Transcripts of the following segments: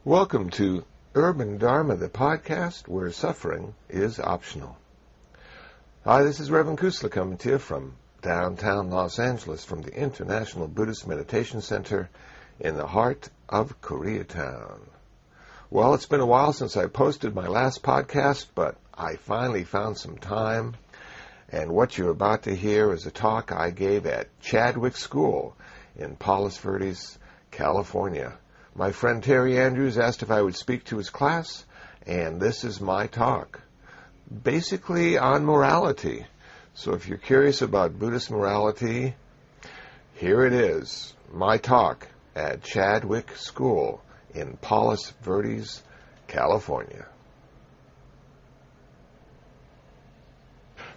Welcome to Urban Dharma, the podcast where suffering is optional. Hi, this is Reverend Kusla coming to you from downtown Los Angeles, from the International Buddhist Meditation Center in the heart of Koreatown. Well, it's been a while since I posted my last podcast, but I finally found some time. And what you're about to hear is a talk I gave at Chadwick School in Palos Verdes, California. My friend Terry Andrews asked if I would speak to his class, and this is my talk, basically on morality. So if you're curious about Buddhist morality, here it is, my talk at Chadwick School in Palos Verdes, California.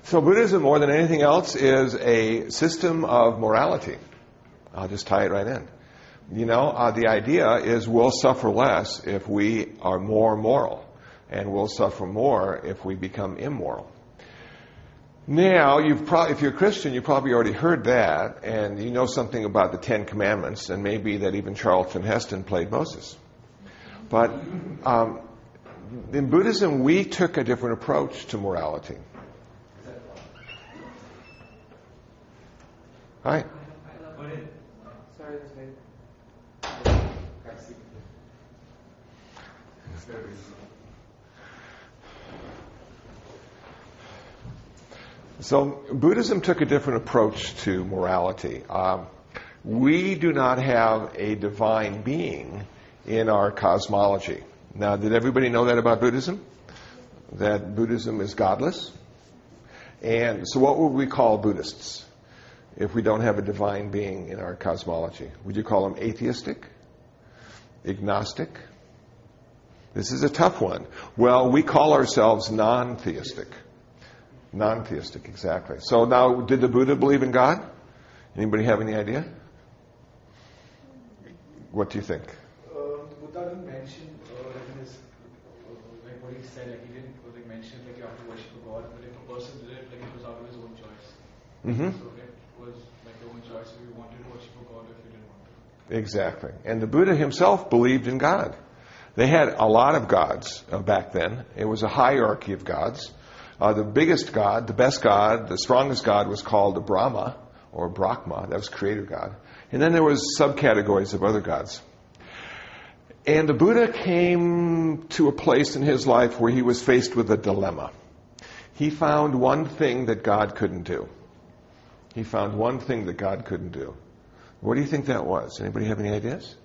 So Buddhism, more than anything else, is a system of morality. I'll just tie it right in. You know, the idea is we'll suffer less if we are more moral, and we'll suffer more if we become immoral. Now, if you're a Christian, you've probably already heard that, and you know something about the Ten Commandments, and maybe that even Charlton Heston played Moses. But in Buddhism, we took a different approach to morality. Hi. So Buddhism took a different approach to morality. We do not have a divine being in our cosmology. Now, did everybody know that about Buddhism? That Buddhism is godless? And so what would we call Buddhists if we don't have a divine being in our cosmology? Would you call them atheistic? Agnostic? This is a tough one. Well, we call ourselves non-theistic. Non-theistic, exactly. So now, did the Buddha believe in God? Anybody have any idea? What do you think? Buddha didn't mention in his, like what he said, like he didn't mention like you have to worship a God, but if a person did it, like it was out of his own choice. Mm-hmm. So it was like your own choice if you wanted to worship a God or if you didn't want to. Exactly. And the Buddha himself believed in God. They had a lot of gods back then. It was a hierarchy of gods. The biggest god, the best god, the strongest god was called Brahma, or Brahma. That was creator god. And then there was subcategories of other gods. And the Buddha came to a place in his life where he was faced with a dilemma. He found one thing that God couldn't do. He found one thing that God couldn't do. What do you think that was? Anybody have any ideas?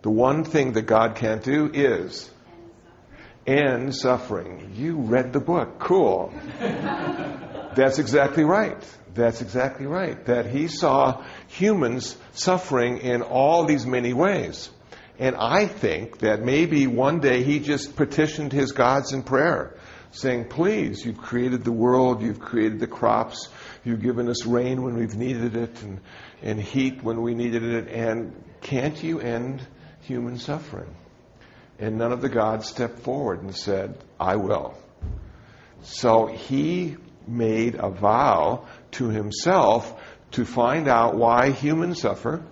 The one thing that God can't do is end suffering. You read the book. Cool. That's exactly right. That's exactly right. That he saw humans suffering in all these many ways. And I think that maybe one day he just petitioned his gods in prayer, saying, please, you've created the world, you've created the crops, you've given us rain when we've needed it, and heat when we needed it, and can't you end human suffering? And none of the gods stepped forward and said, I will. So he made a vow to himself to find out why humans suffer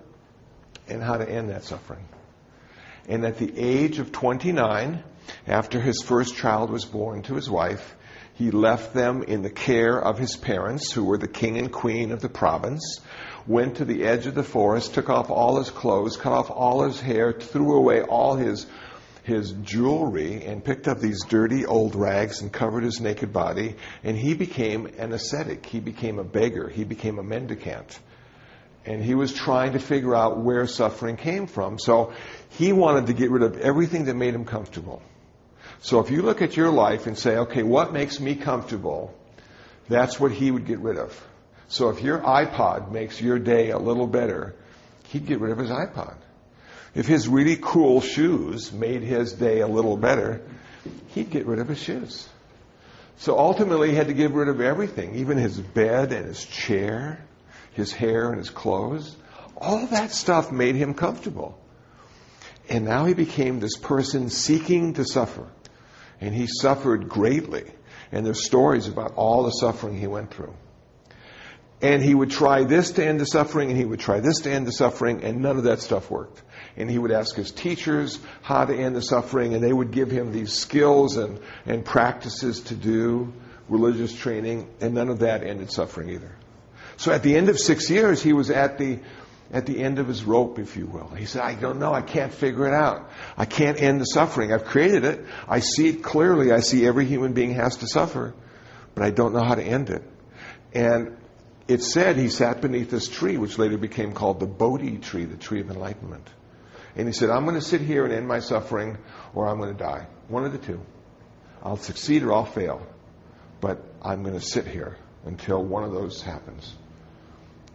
and how to end that suffering. And at the age of 29, after his first child was born to his wife, he left them in the care of his parents, who were the king and queen of the province, went to the edge of the forest, took off all his clothes, cut off all his hair, threw away all his jewelry, and picked up these dirty old rags and covered his naked body, and he became an ascetic. He became a beggar. He became a mendicant. And he was trying to figure out where suffering came from. So he wanted to get rid of everything that made him comfortable. So if you look at your life and say, okay, what makes me comfortable? That's what he would get rid of. So if your iPod makes your day a little better, he'd get rid of his iPod. If his really cool shoes made his day a little better, he'd get rid of his shoes. So ultimately he had to get rid of everything, even his bed and his chair, his hair and his clothes. All that stuff made him comfortable. And now he became this person seeking to suffer. And he suffered greatly. And there's stories about all the suffering he went through. And he would try this to end the suffering, and he would try this to end the suffering, and none of that stuff worked. And he would ask his teachers how to end the suffering, and they would give him these skills and practices to do, religious training, and none of that ended suffering either. So at the end of 6 years, he was at the end of his rope, if you will. He said, I don't know, I can't figure it out. I can't end the suffering. I've created it. I see it clearly. I see every human being has to suffer, but I don't know how to end it. And it said he sat beneath this tree, which later became called the Bodhi tree, the tree of enlightenment. And he said, I'm going to sit here and end my suffering, or I'm going to die. One of the two. I'll succeed or I'll fail. But I'm going to sit here until one of those happens.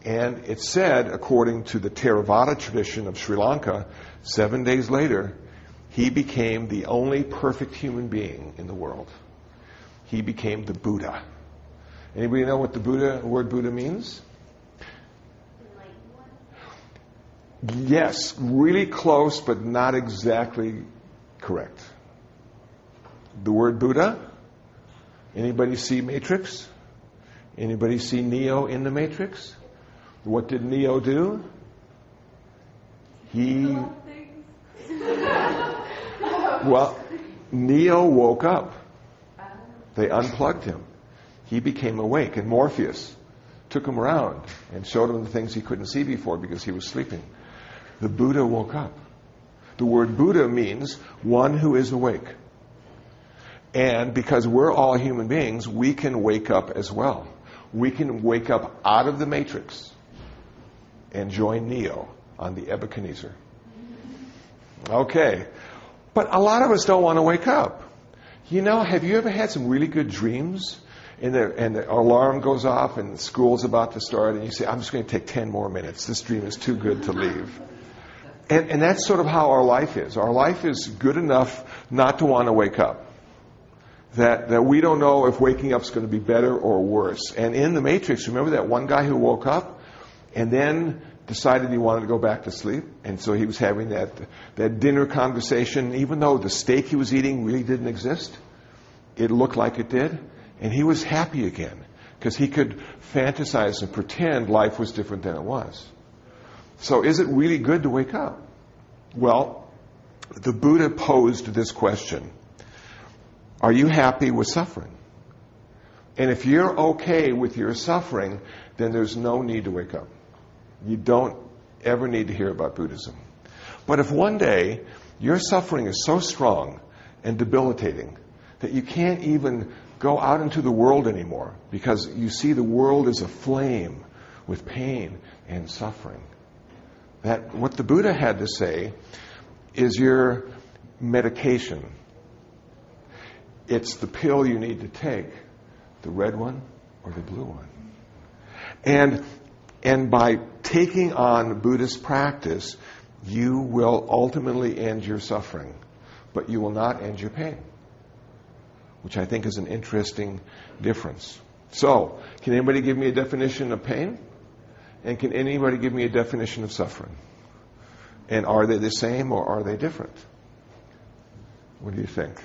And it said, according to the Theravada tradition of Sri Lanka, 7 days later, he became the only perfect human being in the world. He became the Buddha. Anybody know what the word Buddha means? Yes, really close, but not exactly correct. The word Buddha. Anybody see Matrix? Anybody see Neo in the Matrix? What did Neo do? Neo woke up. They unplugged him. He became awake, and Morpheus took him around and showed him the things he couldn't see before because he was sleeping. The Buddha woke up. The word Buddha means one who is awake. And because we're all human beings, we can wake up as well. We can wake up out of the Matrix and join Neo on the Ebenezer. Okay. But a lot of us don't want to wake up. You know, have you ever had some really good dreams? And the alarm goes off and school's about to start, and you say, I'm just going to take 10 more minutes. This dream is too good to leave. And that's sort of how our life is. Our life is good enough not to want to wake up. That we don't know if waking up is going to be better or worse. And in the Matrix, remember that one guy who woke up and then decided he wanted to go back to sleep? And so he was having that dinner conversation. Even though the steak he was eating really didn't exist, it looked like it did. And he was happy again because he could fantasize and pretend life was different than it was. So is it really good to wake up? Well, the Buddha posed this question. Are you happy with suffering? And if you're okay with your suffering, then there's no need to wake up. You don't ever need to hear about Buddhism. But if one day your suffering is so strong and debilitating that you can't even go out into the world anymore because you see the world as a flame with pain and suffering, that what the Buddha had to say is your medication. It's the pill you need to take, the red one or the blue one. And by taking on Buddhist practice, you will ultimately end your suffering, but you will not end your pain, which I think is an interesting difference. So, can anybody give me a definition of pain? And can anybody give me a definition of suffering? And are they the same or are they different? What do you think?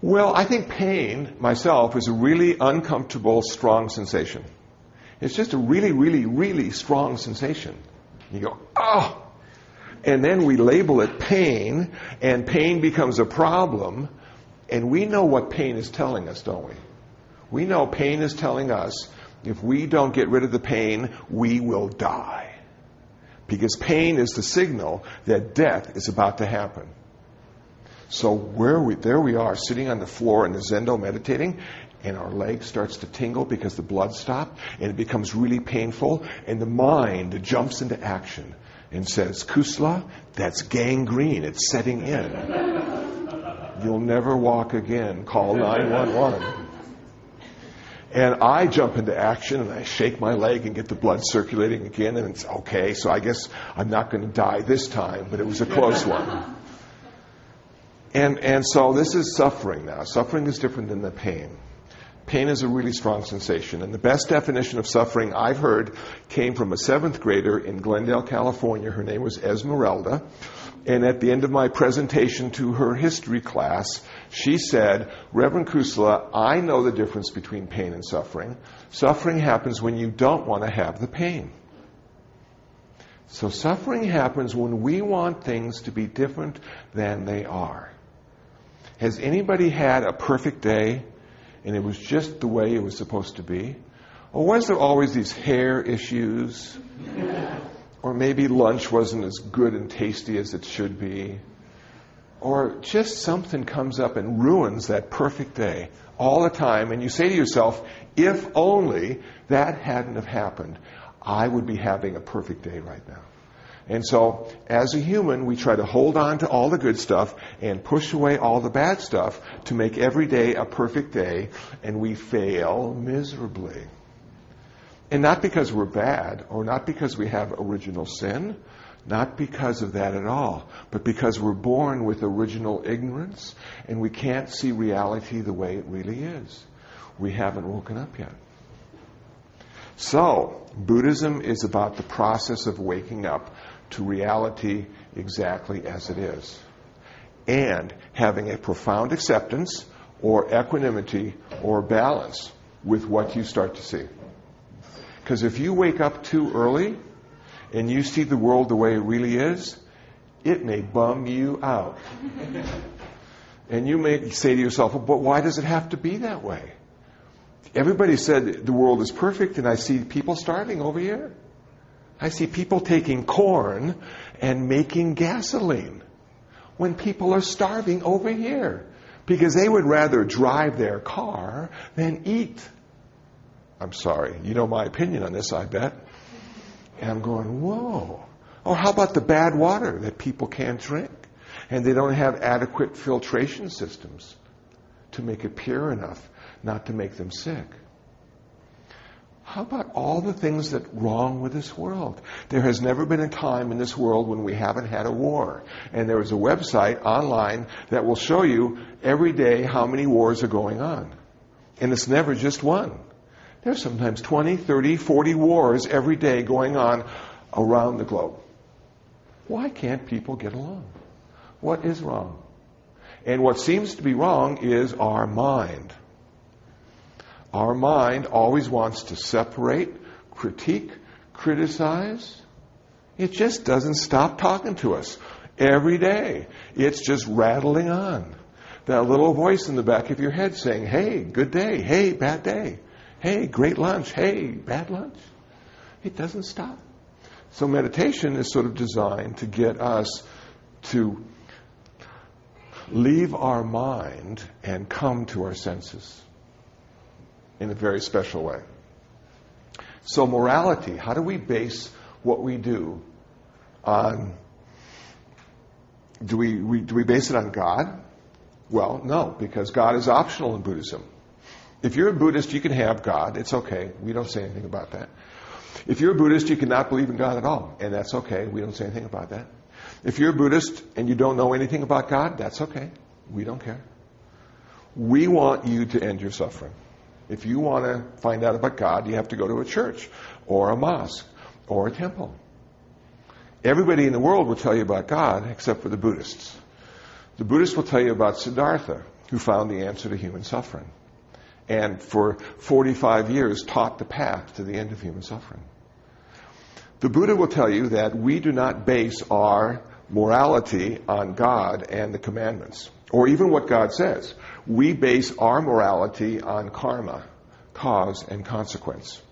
Well, I think pain, myself, is a really uncomfortable, strong sensation. It's just a really, really, really strong sensation. You go, oh! And then we label it pain, and pain becomes a problem, and we know what pain is telling us, don't we? We know pain is telling us, if we don't get rid of the pain, we will die. Because pain is the signal that death is about to happen. So there we are, sitting on the floor in the Zendo meditating, and our leg starts to tingle because the blood stopped, and it becomes really painful, and the mind jumps into action and says, Kusala, that's gangrene, it's setting in. You'll never walk again, call 911. And I jump into action, and I shake my leg and get the blood circulating again, and it's okay, so I guess I'm not going to die this time, but it was a close one. And so this is suffering now. Suffering is different than the pain. Pain is a really strong sensation. And the best definition of suffering I've heard came from a 7th grader in Glendale, California. Her name was Esmeralda. And at the end of my presentation to her history class, she said, Reverend Kusala, I know the difference between pain and suffering. Suffering happens when you don't want to have the pain. So suffering happens when we want things to be different than they are. Has anybody had a perfect day and it was just the way it was supposed to be? Or was there always these hair issues? Or maybe lunch wasn't as good and tasty as it should be? Or just something comes up and ruins that perfect day all the time, and you say to yourself, if only that hadn't have happened, I would be having a perfect day right now. And so, as a human, we try to hold on to all the good stuff and push away all the bad stuff to make every day a perfect day, and we fail miserably. And not because we're bad, or not because we have original sin, not because of that at all, but because we're born with original ignorance, and we can't see reality the way it really is. We haven't woken up yet. So, Buddhism is about the process of waking up to reality exactly as it is, and having a profound acceptance or equanimity or balance with what you start to see. Because if you wake up too early and you see the world the way it really is, it may bum you out. And you may say to yourself, well, but why does it have to be that way? Everybody said the world is perfect, and I see people starving over here. I see people taking corn and making gasoline when people are starving over here because they would rather drive their car than eat. I'm sorry, you know my opinion on this, I bet. And I'm going, whoa. Or how about the bad water that people can't drink? And they don't have adequate filtration systems to make it pure enough not to make them sick. How about all the things that are wrong with this world? There has never been a time in this world when we haven't had a war. And there is a website online that will show you every day how many wars are going on. And it's never just one. There's sometimes 20, 30, 40 wars every day going on around the globe. Why can't people get along? What is wrong? And what seems to be wrong is our mind. Our mind always wants to separate, critique, criticize. It just doesn't stop talking to us every day. It's just rattling on. That little voice in the back of your head saying, hey, good day. Hey, bad day. Hey, great lunch. Hey, bad lunch. It doesn't stop. So meditation is sort of designed to get us to leave our mind and come to our senses in a very special way. So morality, how do we base what we do on? Do we base it on God? Well, no, because God is optional in Buddhism. If you're a Buddhist, you can have God. It's okay. We don't say anything about that. If you're a Buddhist, you cannot believe in God at all. And that's okay. We don't say anything about that. If you're a Buddhist and you don't know anything about God, that's okay. We don't care. We want you to end your suffering. If you want to find out about God, you have to go to a church or a mosque or a temple. Everybody in the world will tell you about God except for the Buddhists. The Buddhists will tell you about Siddhartha, who found the answer to human suffering, and for 45 years taught the path to the end of human suffering. The Buddha will tell you that we do not base our morality on God and the commandments, or even what God says. We base our morality on karma, cause and consequence.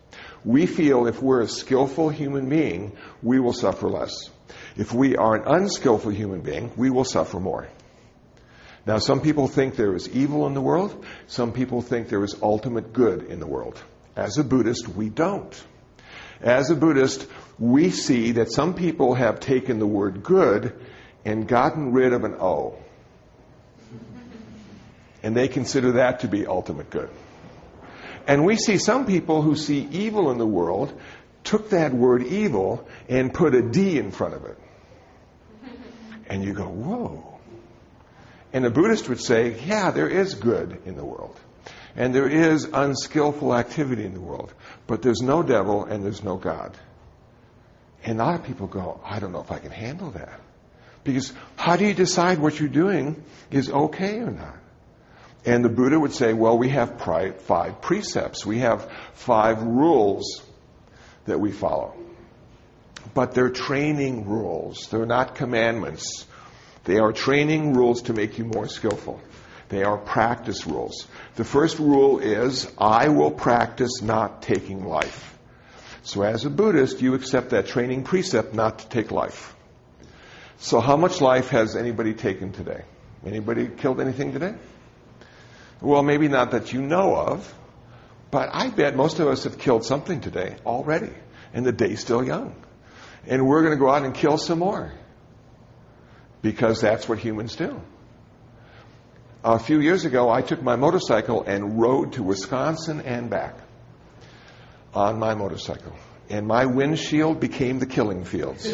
We feel if we're a skillful human being, we will suffer less. If we are an unskillful human being, we will suffer more. Now, some people think there is evil in the world. Some people think there is ultimate good in the world. As a Buddhist, we don't. As a Buddhist, we see that some people have taken the word good and gotten rid of an O. And they consider that to be ultimate good. And we see some people who see evil in the world, took that word evil and put a D in front of it. And you go, whoa. And a Buddhist would say, yeah, there is good in the world. And there is unskillful activity in the world. But there's no devil and there's no God. And a lot of people go, I don't know if I can handle that. Because how do you decide what you're doing is okay or not? And the Buddha would say, well, we have 5 precepts. We have 5 rules that we follow. But they're training rules. They're not commandments. They are training rules to make you more skillful. They are practice rules. The first rule is, I will practice not taking life. So as a Buddhist, you accept that training precept not to take life. So how much life has anybody taken today? Anybody killed anything today? Well, maybe not that you know of, but I bet most of us have killed something today already, and the day's still young. And we're going to go out and kill some more, because that's what humans do. A few years ago, I took my motorcycle and rode to Wisconsin and back on my motorcycle. And my windshield became the killing fields.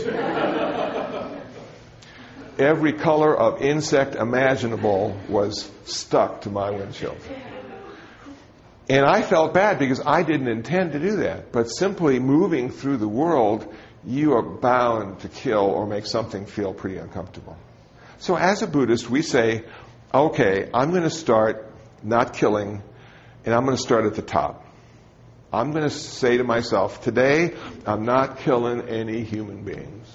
Every color of insect imaginable was stuck to my windshield. And I felt bad because I didn't intend to do that. But simply moving through the world, you are bound to kill or make something feel pretty uncomfortable. So as a Buddhist, we say, okay, I'm going to start not killing, and I'm going to start at the top. I'm going to say to myself, today, I'm not killing any human beings.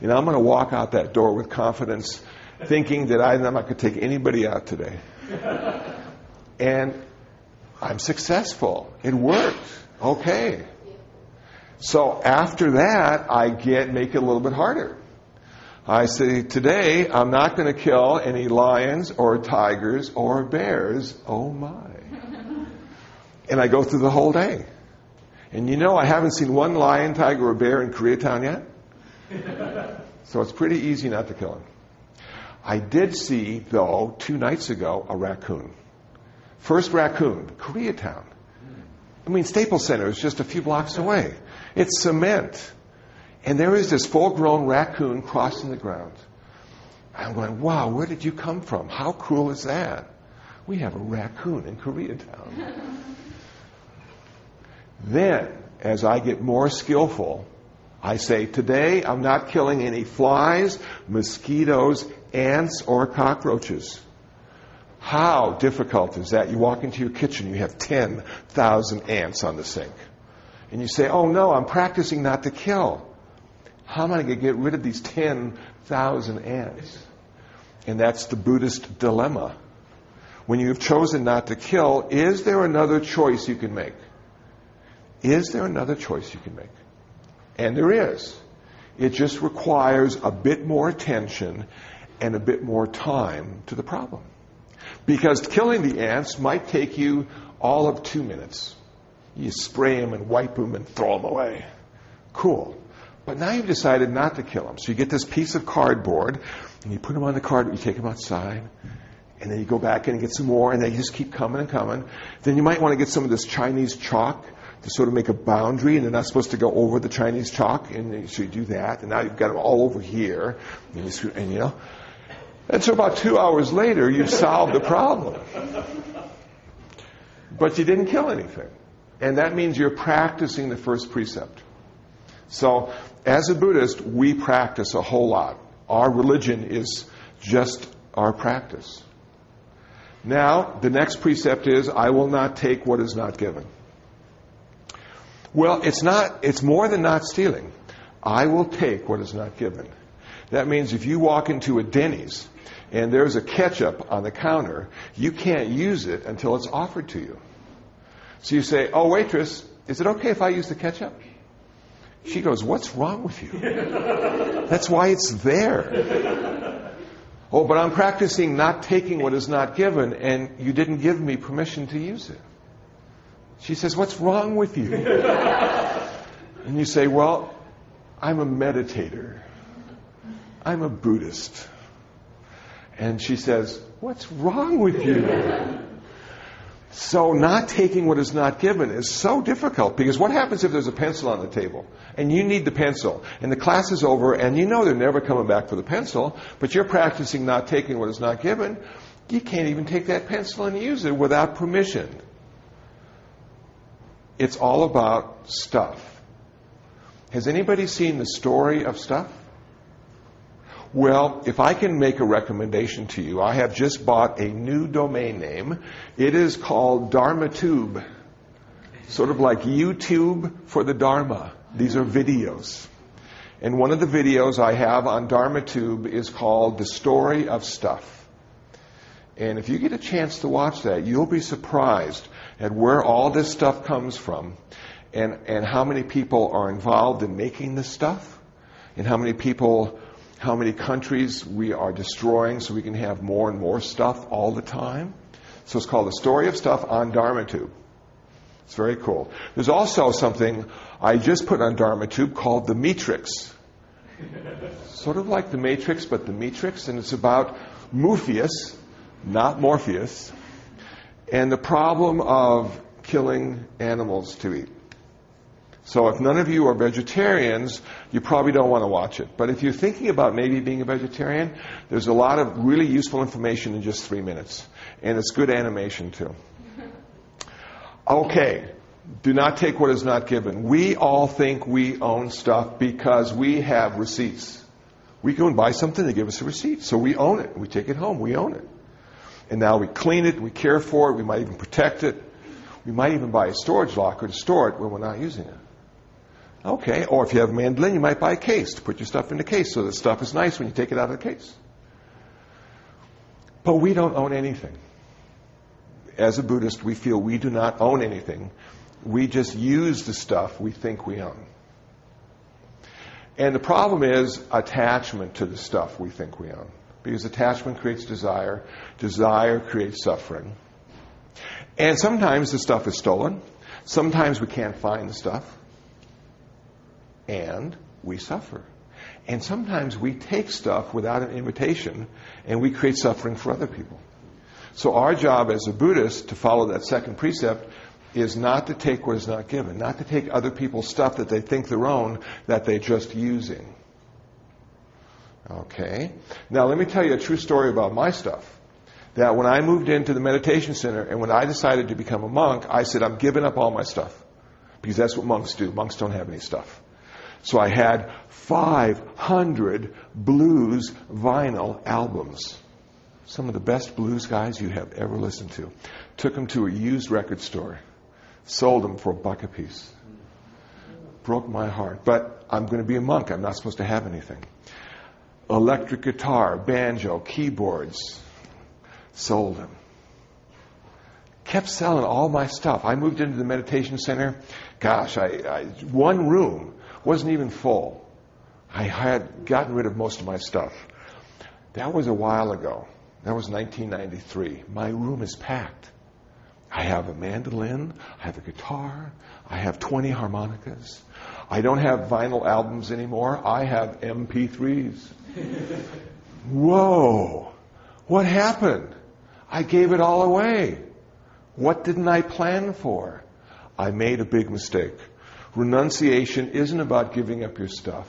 And I'm going to walk out that door with confidence, thinking that I'm not going to take anybody out today. And I'm successful. It worked. Okay. So after that, I make it a little bit harder. I say, today, I'm not going to kill any lions or tigers or bears. Oh my. And I go through the whole day. And you know, I haven't seen one lion, tiger, or bear in Koreatown yet. So it's pretty easy not to kill him. I did see, though, 2 nights ago, a raccoon. First raccoon, Koreatown. I mean, Staples Center is just a few blocks away. It's cement. And there is this full-grown raccoon crossing the ground. I'm going, wow, where did you come from? How cool is that? We have a raccoon in Koreatown. Then, as I get more skillful, I say, today I'm not killing any flies, mosquitoes, ants, or cockroaches. How difficult is that? You walk into your kitchen, you have 10,000 ants on the sink. And you say, oh no, I'm practicing not to kill. How am I going to get rid of these 10,000 ants? And that's the Buddhist dilemma. When you have chosen not to kill, is there another choice you can make? Is there another choice you can make? And there is. It just requires a bit more attention and a bit more time to the problem. Because killing the ants might take you all of 2 minutes. You spray them and wipe them and throw them away. Cool. But now you've decided not to kill them. So you get this piece of cardboard, and you put them on the cardboard, you take them outside, and then you go back and get some more, and they just keep coming and coming. Then you might want to get some of this Chinese chalk to sort of make a boundary, and they're not supposed to go over the Chinese chalk, and so you do that, and now you've got them all over here, and so about 2 hours later, you've solved the problem. But you didn't kill anything. And that means you're practicing the first precept. So, as a Buddhist, we practice a whole lot. Our religion is just our practice. Now, the next precept is, I will not take what is not given. Well, it's more than not stealing. I will take what is not given. That means if you walk into a Denny's and there's a ketchup on the counter, you can't use it until it's offered to you. So you say, oh, waitress, is it okay if I use the ketchup? She goes, what's wrong with you? That's why it's there. Oh, but I'm practicing not taking what is not given, and you didn't give me permission to use it. She says, what's wrong with you? And you say, well, I'm a meditator. I'm a Buddhist. And she says, what's wrong with you? So not taking what is not given is so difficult, because what happens if there's a pencil on the table and you need the pencil and the class is over and you know they're never coming back for the pencil, but you're practicing not taking what is not given, You can't even take that pencil and use it without permission. It's all about stuff. Has anybody seen The Story of Stuff? Well, if I can make a recommendation to you, I have just bought a new domain name. It is called DharmaTube. Sort of like YouTube for the Dharma. These are videos. And one of the videos I have on DharmaTube is called The Story of Stuff. And if you get a chance to watch that, you'll be surprised at where all this stuff comes from and how many people are involved in making this stuff and how many countries we are destroying so we can have more and more stuff all the time. So it's called The Story of Stuff on DharmaTube. It's very cool. There's also something I just put on DharmaTube called The Matrix. Sort of like The Matrix, but The Matrix, and it's about Morpheus, not Morpheus, and the problem of killing animals to eat. So if none of you are vegetarians, you probably don't want to watch it. But if you're thinking about maybe being a vegetarian, there's a lot of really useful information in just 3 minutes. And it's good animation too. Okay, do not take what is not given. We all think we own stuff because we have receipts. We go and buy something, they give us a receipt. So we own it. We take it home. We own it. And now we clean it, we care for it, we might even protect it. We might even buy a storage locker to store it when we're not using it. Okay, or if you have a mandolin, you might buy a case to put your stuff in the case so the stuff is nice when you take it out of the case. But we don't own anything. As a Buddhist, we feel we do not own anything. We just use the stuff we think we own. And the problem is attachment to the stuff we think we own. Because attachment creates desire. Desire creates suffering. And sometimes the stuff is stolen. Sometimes we can't find the stuff. And we suffer. And sometimes we take stuff without an invitation and we create suffering for other people. So our job as a Buddhist, to follow that second precept, is not to take what is not given. Not to take other people's stuff that they think they're own, that they're just using. Okay. Now let me tell you a true story about my stuff. That when I moved into the meditation center and when I decided to become a monk, I said, I'm giving up all my stuff. Because that's what monks do. Monks don't have any stuff. So I had 500 blues vinyl albums. Some of the best blues guys you have ever listened to. Took them to a used record store. Sold them for $1 a piece. Broke my heart. But I'm going to be a monk. I'm not supposed to have anything. Electric guitar, banjo, keyboards. Sold them. Kept selling all my stuff. I moved into the meditation center. Gosh, one room wasn't even full. I had gotten rid of most of my stuff. That was a while ago. That was 1993. My room is packed. I have a mandolin. I have a guitar. I have 20 harmonicas. I don't have vinyl albums anymore. I have MP3s. Whoa. What happened? I gave it all away. What didn't I plan for? I made a big mistake. Renunciation isn't about giving up your stuff.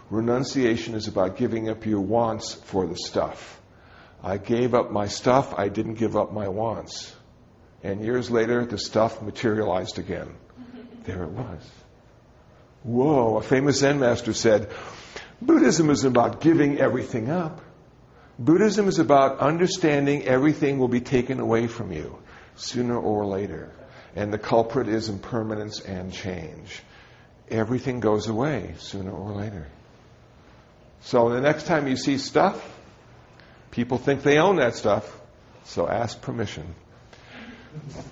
Renunciation is about giving up your wants for the stuff. I gave up my stuff. I didn't give up my wants. And years later, the stuff materialized again. There it was. Whoa, a famous Zen master said, Buddhism isn't about giving everything up. Buddhism is about understanding everything will be taken away from you sooner or later. And the culprit is impermanence and change. Everything goes away sooner or later. So the next time you see stuff, people think they own that stuff, so ask permission.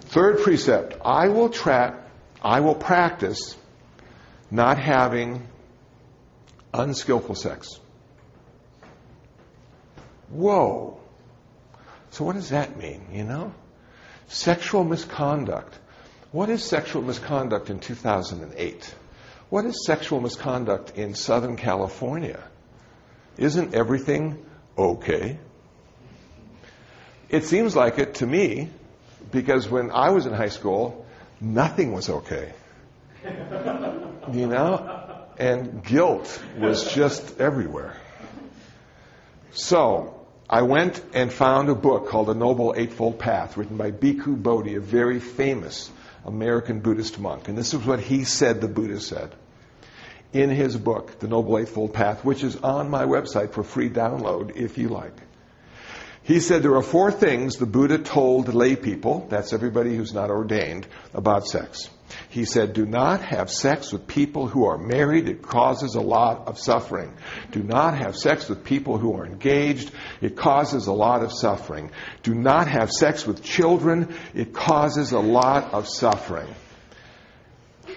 Third precept, I will practice not having unskillful sex. Whoa. So what does that mean, you know? Sexual misconduct. What is sexual misconduct in 2008? What is sexual misconduct in Southern California? Isn't everything okay? It seems like it to me, because when I was in high school, nothing was okay. You know? And guilt was just everywhere. So, I went and found a book called The Noble Eightfold Path, written by Bhikkhu Bodhi, a very famous American Buddhist monk. And this is what he said the Buddha said in his book, The Noble Eightfold Path, which is on my website for free download if you like. He said there are 4 things the Buddha told lay people, that's everybody who's not ordained, about sex. He said, do not have sex with people who are married. It causes a lot of suffering. Do not have sex with people who are engaged. It causes a lot of suffering. Do not have sex with children. It causes a lot of suffering.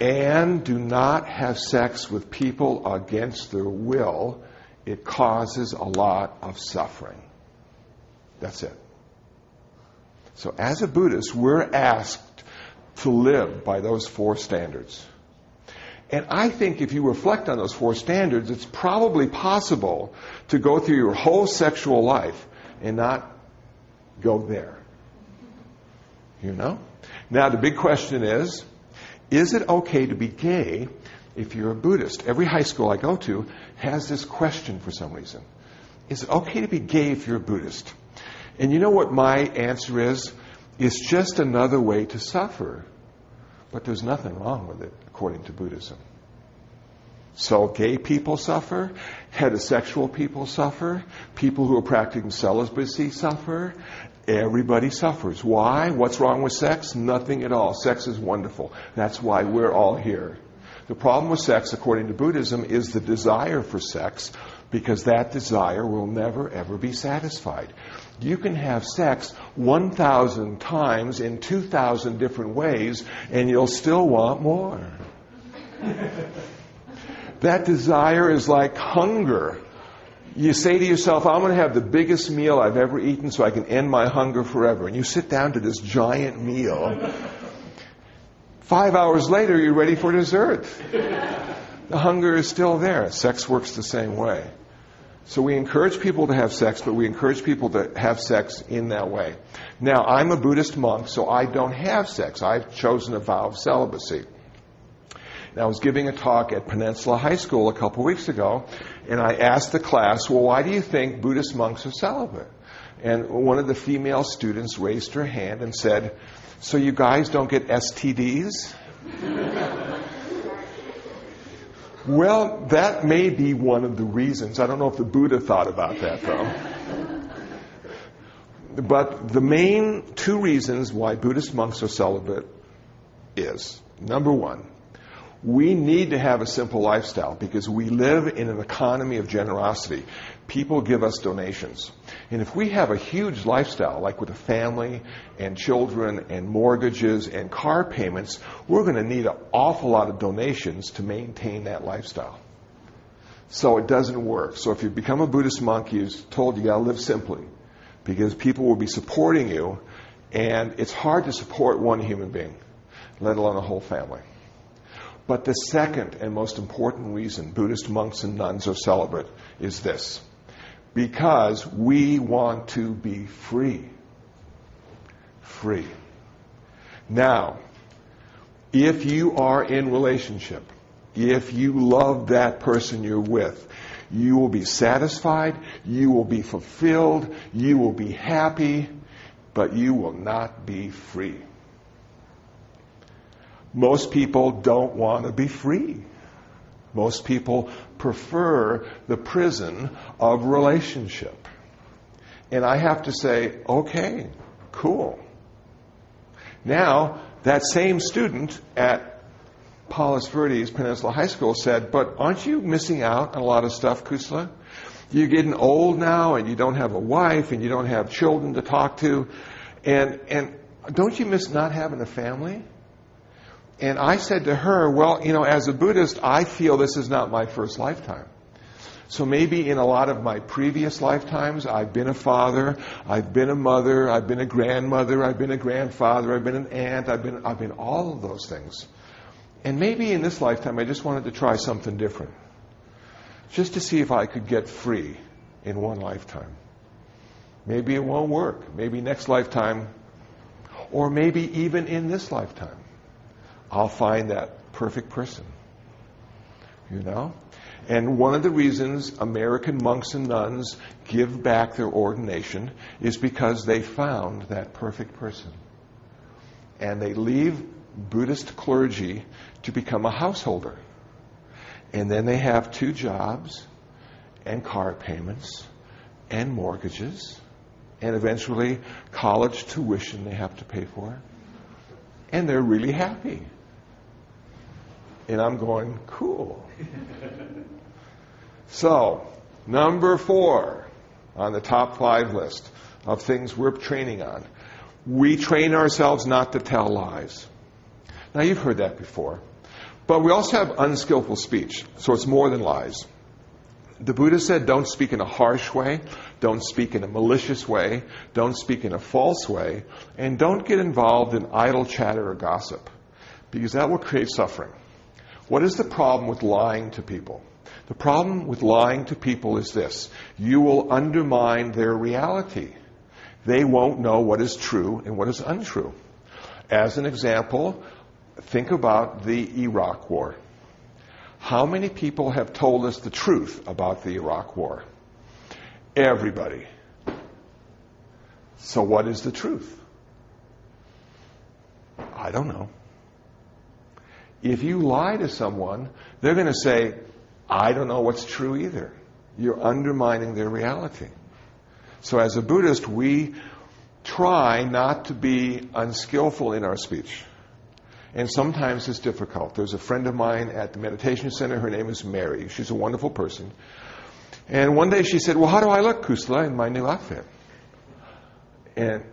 And do not have sex with people against their will. It causes a lot of suffering. That's it. So as a Buddhist, we're asked to live by those 4 standards. And I think if you reflect on those 4 standards, it's probably possible to go through your whole sexual life and not go there. You know? Now the big question is it okay to be gay if you're a Buddhist? Every high school I go to has this question for some reason. Is it okay to be gay if you're a Buddhist? And you know what my answer is? It's just another way to suffer. But there's nothing wrong with it, according to Buddhism. So gay people suffer, heterosexual people suffer, people who are practicing celibacy suffer. Everybody suffers. Why? What's wrong with sex? Nothing at all. Sex is wonderful. That's why we're all here. The problem with sex, according to Buddhism, is the desire for sex, because that desire will never, ever be satisfied. You can have sex 1,000 times in 2,000 different ways, and you'll still want more. That desire is like hunger. You say to yourself, I'm going to have the biggest meal I've ever eaten so I can end my hunger forever. And you sit down to this giant meal. 5 hours later, you're ready for dessert. The hunger is still there. Sex works the same way. So we encourage people to have sex, but we encourage people to have sex in that way. Now, I'm a Buddhist monk, so I don't have sex. I've chosen a vow of celibacy. Now, I was giving a talk at Peninsula High School a couple weeks ago, and I asked the class, well, why do you think Buddhist monks are celibate? And one of the female students raised her hand and said, so you guys don't get STDs? Well, that may be one of the reasons. I don't know if the Buddha thought about that, though. But the main 2 reasons why Buddhist monks are celibate is, number 1, we need to have a simple lifestyle because we live in an economy of generosity. People give us donations. And if we have a huge lifestyle, like with a family and children and mortgages and car payments, we're going to need an awful lot of donations to maintain that lifestyle. So it doesn't work. So if you become a Buddhist monk, you're told you got to live simply because people will be supporting you, and it's hard to support one human being, let alone a whole family. But the second and most important reason Buddhist monks and nuns are celibate is this. Because we want to be free. Free. Now, if you are in relationship, if you love that person you're with, you will be satisfied, you will be fulfilled, you will be happy, but you will not be free. Most people don't want to be free. Most people prefer the prison of relationship. And I have to say, okay, cool. Now, that same student at Palos Verdes Peninsula High School said, but aren't you missing out on a lot of stuff, Kusala? You're getting old now, and you don't have a wife, and you don't have children to talk to. And don't you miss not having a family? And I said to her, well, as a Buddhist, I feel this is not my first lifetime. So maybe in a lot of my previous lifetimes, I've been a father, I've been a mother, I've been a grandmother, I've been a grandfather, I've been an aunt, I've been all of those things. And maybe in this lifetime, I just wanted to try something different. Just to see if I could get free in one lifetime. Maybe it won't work. Maybe next lifetime, or maybe even in this lifetime, I'll find that perfect person. you know? And one of the reasons American monks and nuns give back their ordination is because they found that perfect person. And they leave Buddhist clergy to become a householder. And then they have 2 jobs and car payments and mortgages and eventually college tuition they have to pay for. And they're really happy. And I'm going, cool. So, number 4 on the top 5 list of things we're training on. We train ourselves not to tell lies. Now, you've heard that before. But we also have unskillful speech, so it's more than lies. The Buddha said, don't speak in a harsh way, don't speak in a malicious way, don't speak in a false way, and don't get involved in idle chatter or gossip, because that will create suffering. What is the problem with lying to people? The problem with lying to people is this: you will undermine their reality. They won't know what is true and what is untrue. As an example, think about the Iraq War. How many people have told us the truth about the Iraq War? Everybody. So what is the truth? I don't know. If you lie to someone, they're going to say, I don't know what's true either. You're undermining their reality. So as a Buddhist, we try not to be unskillful in our speech. And sometimes it's difficult. There's a friend of mine at the meditation center. Her name is Mary. She's a wonderful person. And one day she said, well, how do I look, Kusala, in my new outfit? And,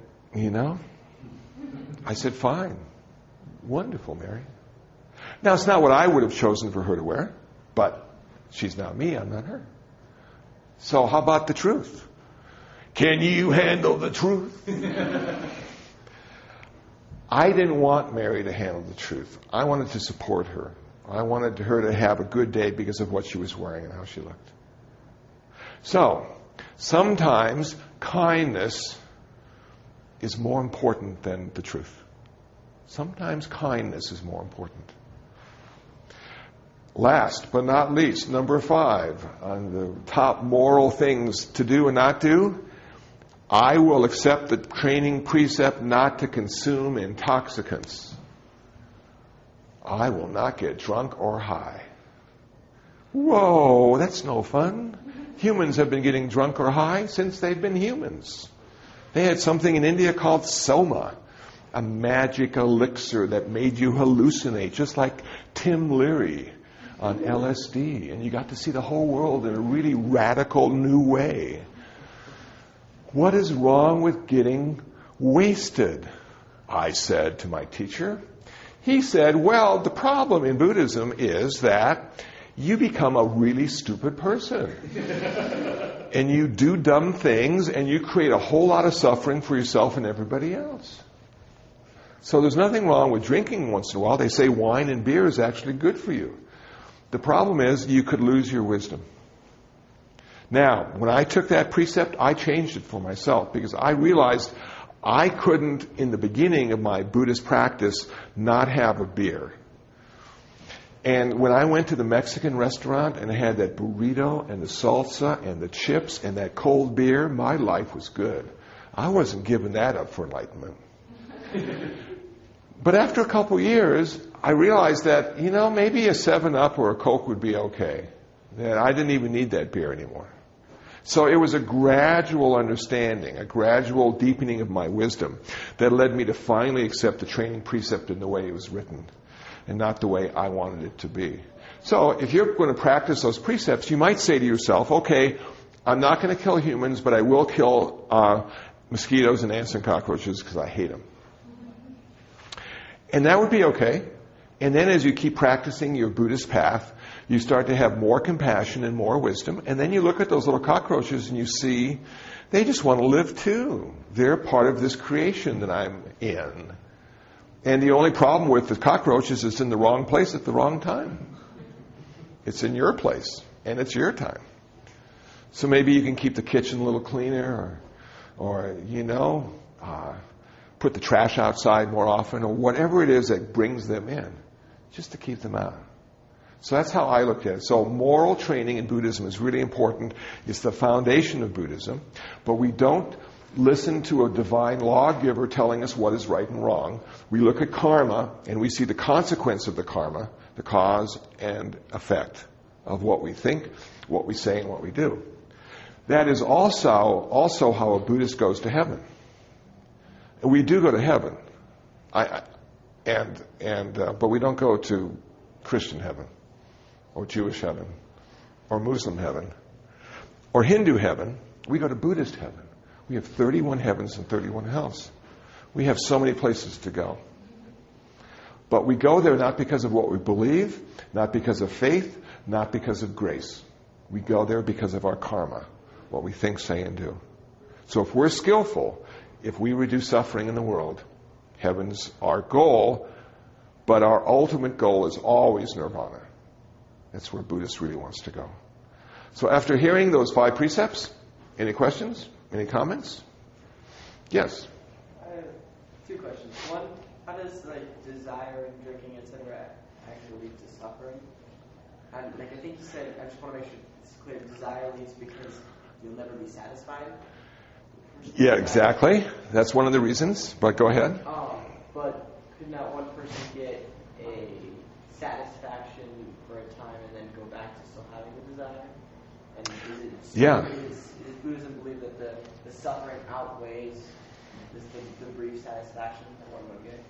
I said, fine. Wonderful, Mary. Now, it's not what I would have chosen for her to wear, but she's not me, I'm not her. So how about the truth? Can you handle the truth? I didn't want Mary to handle the truth. I wanted to support her. I wanted her to have a good day because of what she was wearing and how she looked. So, sometimes kindness is more important than the truth. Sometimes kindness is more important. Last but not least, number 5 on the top moral things to do and not do, I will accept the training precept not to consume intoxicants. I will not get drunk or high. Whoa, that's no fun. Humans have been getting drunk or high since they've been humans. They had something in India called soma, a magic elixir that made you hallucinate, just like Tim Leary on LSD. And you got to see the whole world in a really radical new way. What is wrong with getting wasted? I said to my teacher. He said, well, the problem in Buddhism is that you become a really stupid person. And you do dumb things, and you create a whole lot of suffering for yourself and everybody else. So there's nothing wrong with drinking once in a while. They say wine and beer is actually good for you. The problem is you could lose your wisdom. Now, when I took that precept, I changed it for myself because I realized I couldn't, in the beginning of my Buddhist practice, not have a beer. And when I went to the Mexican restaurant and I had that burrito and the salsa and the chips and that cold beer, my life was good. I wasn't giving that up for enlightenment. But after a couple years, I realized that, maybe a 7-Up or a Coke would be okay. That I didn't even need that beer anymore. So it was a gradual understanding, a gradual deepening of my wisdom that led me to finally accept the training precept in the way it was written and not the way I wanted it to be. So if you're going to practice those precepts, you might say to yourself, okay, I'm not going to kill humans, but I will kill mosquitoes and ants and cockroaches because I hate them. And that would be okay. And then as you keep practicing your Buddhist path, you start to have more compassion and more wisdom. And then you look at those little cockroaches and you see they just want to live too. They're part of this creation that I'm in. And the only problem with the cockroaches is it's in the wrong place at the wrong time. It's in your place and it's your time. So maybe you can keep the kitchen a little cleaner or put the trash outside more often or whatever it is that brings them in, just to keep them out. So that's how I look at it. So moral training in Buddhism is really important. It's the foundation of Buddhism. But we don't listen to a divine lawgiver telling us what is right and wrong. We look at karma and we see the consequence of the karma, the cause and effect of what we think, what we say, and what we do. That is also how a Buddhist goes to heaven. And we do go to heaven, but we don't go to Christian heaven, or Jewish heaven, or Muslim heaven, or Hindu heaven. We go to Buddhist heaven. We have 31 heavens and 31 hells. We have so many places to go. But we go there not because of what we believe, not because of faith, not because of grace. We go there because of our karma, what we think, say, and do. So if we're skillful, if we reduce suffering in the world, heaven's our goal, but our ultimate goal is always nirvana. That's where Buddhist really wants to go. So after hearing those 5 precepts, any questions? Any comments? Yes? I have 2 questions. One, how does desire and drinking, etc. actually lead to suffering? And I think you said, I just want to make sure it's clear, desire leads because you'll never be satisfied. Yeah, exactly. That's one of the reasons. But go ahead. But could not one person get a satisfaction for a time and then go back to still having the desire? And does Buddhism believe that the suffering outweighs the brief satisfaction that one would get?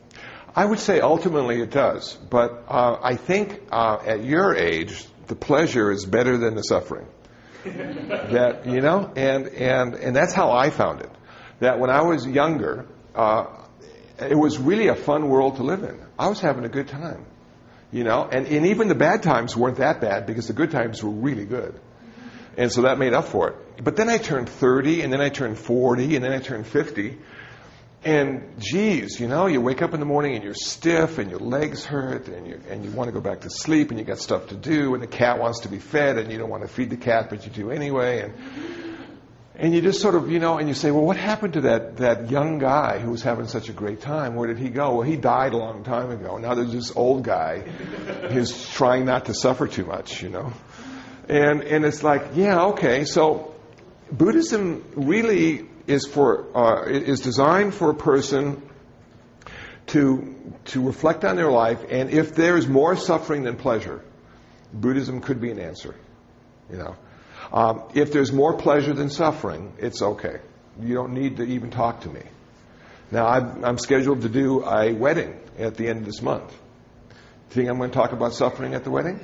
I would say ultimately it does. But I think at your age, the pleasure is better than the suffering. That, and that's how I found it. That when I was younger, it was really a fun world to live in. I was having a good time, and even the bad times weren't that bad because the good times were really good. And so that made up for it. But then I turned 30, and then I turned 40, and then I turned 50. And geez, you wake up in the morning and you're stiff and your legs hurt and you want to go back to sleep and you got stuff to do and the cat wants to be fed and you don't want to feed the cat but you do anyway. And you just sort of, and you say, well, what happened to that young guy who was having such a great time? Where did he go? Well, he died a long time ago. Now there's this old guy who's trying not to suffer too much, And it's like, yeah, okay, so Buddhism really is designed for a person to reflect on their life, and if there is more suffering than pleasure, Buddhism could be an answer. If there's more pleasure than suffering, it's okay. You don't need to even talk to me. Now I'm scheduled to do a wedding at the end of this month. Do you think I'm going to talk about suffering at the wedding?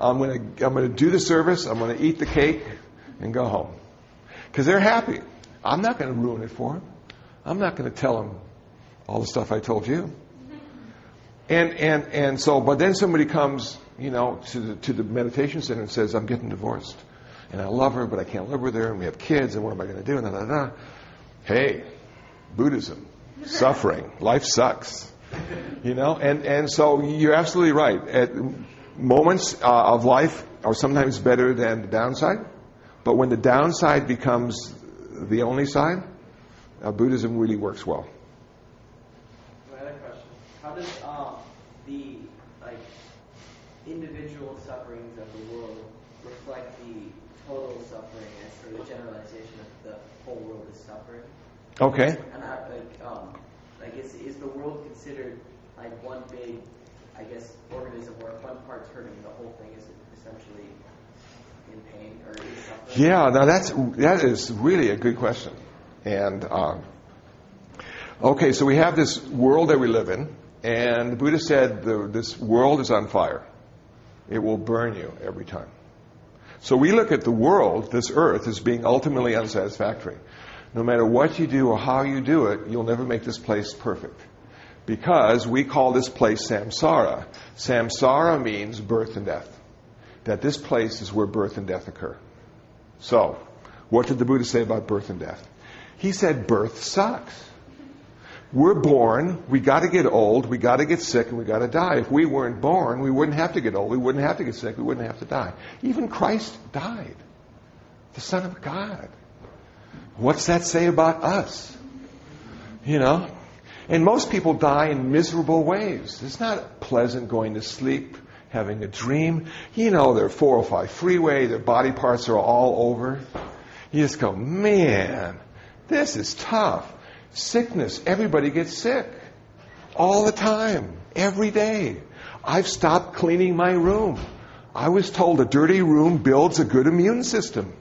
I'm going to do the service. I'm going to eat the cake and go home. Because they're happy. I'm not going to ruin it for them. I'm not going to tell them all the stuff I told you. And so, but then somebody comes, to the meditation center and says, I'm getting divorced. And I love her, but I can't live with her, and we have kids, and what am I going to do? And Hey, Buddhism, suffering, life sucks. And so you're absolutely right. At moments of life are sometimes better than the downside. But when the downside becomes the only side, Buddhism really works well. My other question: how does the individual sufferings of the world reflect the total suffering as sort of the generalization of the whole world is suffering? Okay. And is the world considered one big, organism where if one part's hurting, the whole thing is essentially in pain or is suffering? Yeah, now that is really a good question. And okay, so we have this world that we live in, and the Buddha said this world is on fire. It will burn you every time. So we look at the world, this earth, as being ultimately unsatisfactory. No matter what you do or how you do it, you'll never make this place perfect. Because we call this place samsara. Samsara means birth and death. That this place is where birth and death occur. So, what did the Buddha say about birth and death? He said birth sucks. We're born, we got to get old, we got to get sick, and we got to die. If we weren't born, we wouldn't have to get old, we wouldn't have to get sick, we wouldn't have to die. Even Christ died. The Son of God. What's that say about us? And most people die in miserable ways. It's not pleasant going to sleep, having a dream. They're 405 freeway, their body parts are all over. You just go, man, this is tough. Sickness, everybody gets sick. All the time, every day. I've stopped cleaning my room. I was told a dirty room builds a good immune system.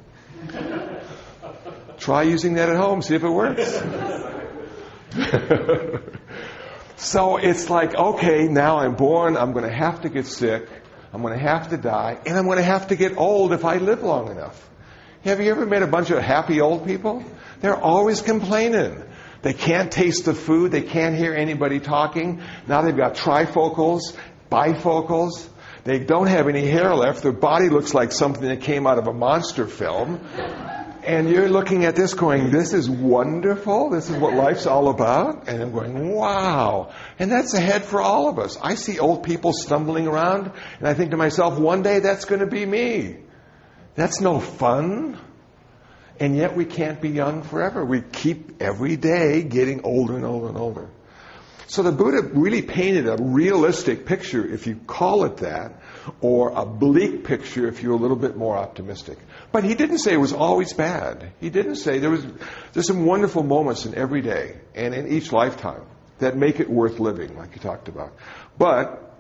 Try using that at home, see if it works. So it's like, okay, now I'm born, I'm going to have to get sick, I'm going to have to die, and I'm going to have to get old if I live long enough. Have you ever met a bunch of happy old people? They're always complaining. They can't taste the food, they can't hear anybody talking. Now they've got trifocals, bifocals. They don't have any hair left. Their body looks like something that came out of a monster film. And you're looking at this going, this is wonderful. This is what life's all about. And I'm going, wow. And that's ahead for all of us. I see old people stumbling around, and I think to myself, one day that's going to be me. That's no fun. And yet we can't be young forever. We keep every day getting older and older and older. So the Buddha really painted a realistic picture, if you call it that, or a bleak picture if you're a little bit more optimistic. But he didn't say it was always bad. He didn't say there's some wonderful moments in every day and in each lifetime that make it worth living, like you talked about. But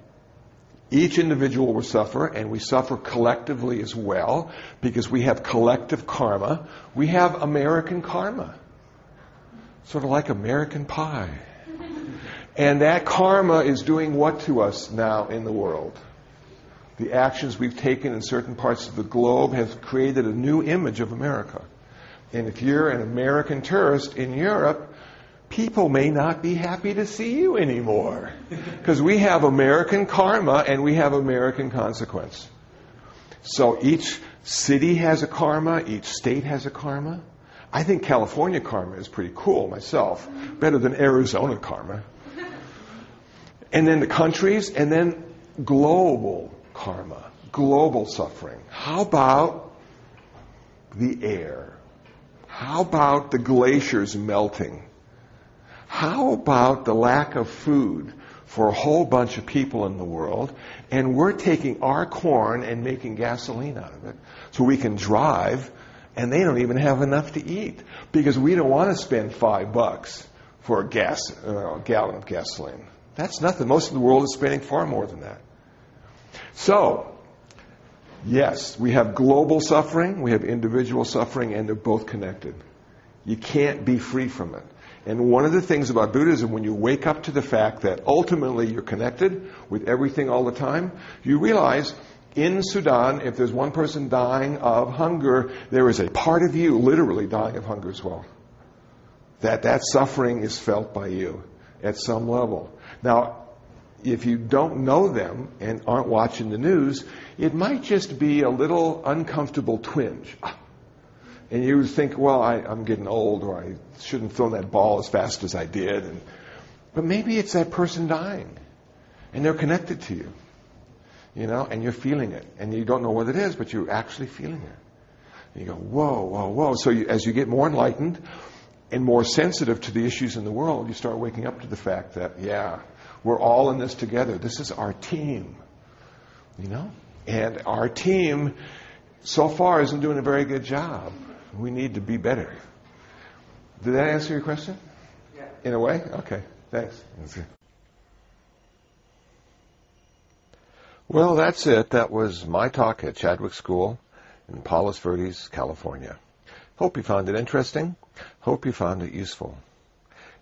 each individual will suffer, and we suffer collectively as well, because we have collective karma. We have American karma, sort of like American pie. And that karma is doing what to us now in the world? The actions we've taken in certain parts of the globe have created a new image of America. And if you're an American tourist in Europe, people may not be happy to see you anymore. Because we have American karma and we have American consequence. So each city has a karma, each state has a karma. I think California karma is pretty cool myself. Better than Arizona karma. And then the countries, and then global karma, global suffering. How about the air? How about the glaciers melting? How about the lack of food for a whole bunch of people in the world, and we're taking our corn and making gasoline out of it so we can drive, and they don't even have enough to eat because we don't want to spend $5 for a gallon of gasoline. That's nothing. Most of the world is spending far more than that. So, yes, we have global suffering, we have individual suffering, and they're both connected. You can't be free from it. And one of the things about Buddhism, when you wake up to the fact that ultimately you're connected with everything all the time, you realize in Sudan, if there's one person dying of hunger, there is a part of you literally dying of hunger as well. That suffering is felt by you at some level. Now, if you don't know them and aren't watching the news, it might just be a little uncomfortable twinge. And you think, well, I'm getting old, or I shouldn't throw that ball as fast as I did. But maybe it's that person dying, and they're connected to you, and you're feeling it. And you don't know what it is, but you're actually feeling it. And you go, whoa, whoa, whoa. So as you get more enlightened and more sensitive to the issues in the world, you start waking up to the fact that, yeah, we're all in this together. This is our team, And our team so far isn't doing a very good job. We need to be better. Did that answer your question? Yeah. In a way? Okay, thanks. Well, that's it. That was my talk at Chadwick School in Palos Verdes, California. Hope you found it interesting. Hope you found it useful.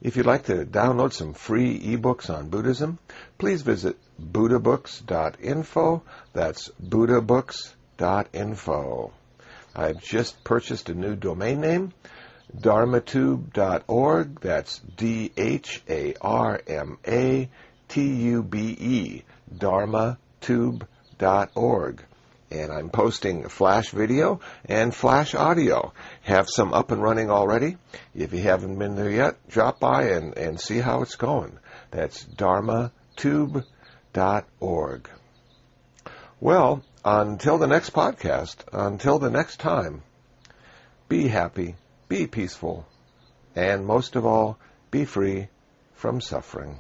If you'd like to download some free ebooks on Buddhism, please visit buddhabooks.info. That's buddhabooks.info. I've just purchased a new domain name, dharmatube.org. That's DHARMATUBE, dharmatube.org. And I'm posting Flash video and Flash audio. Have some up and running already. If you haven't been there yet, drop by and see how it's going. That's dharmatube.org. Well, until the next podcast, until the next time, be happy, be peaceful, and most of all, be free from suffering.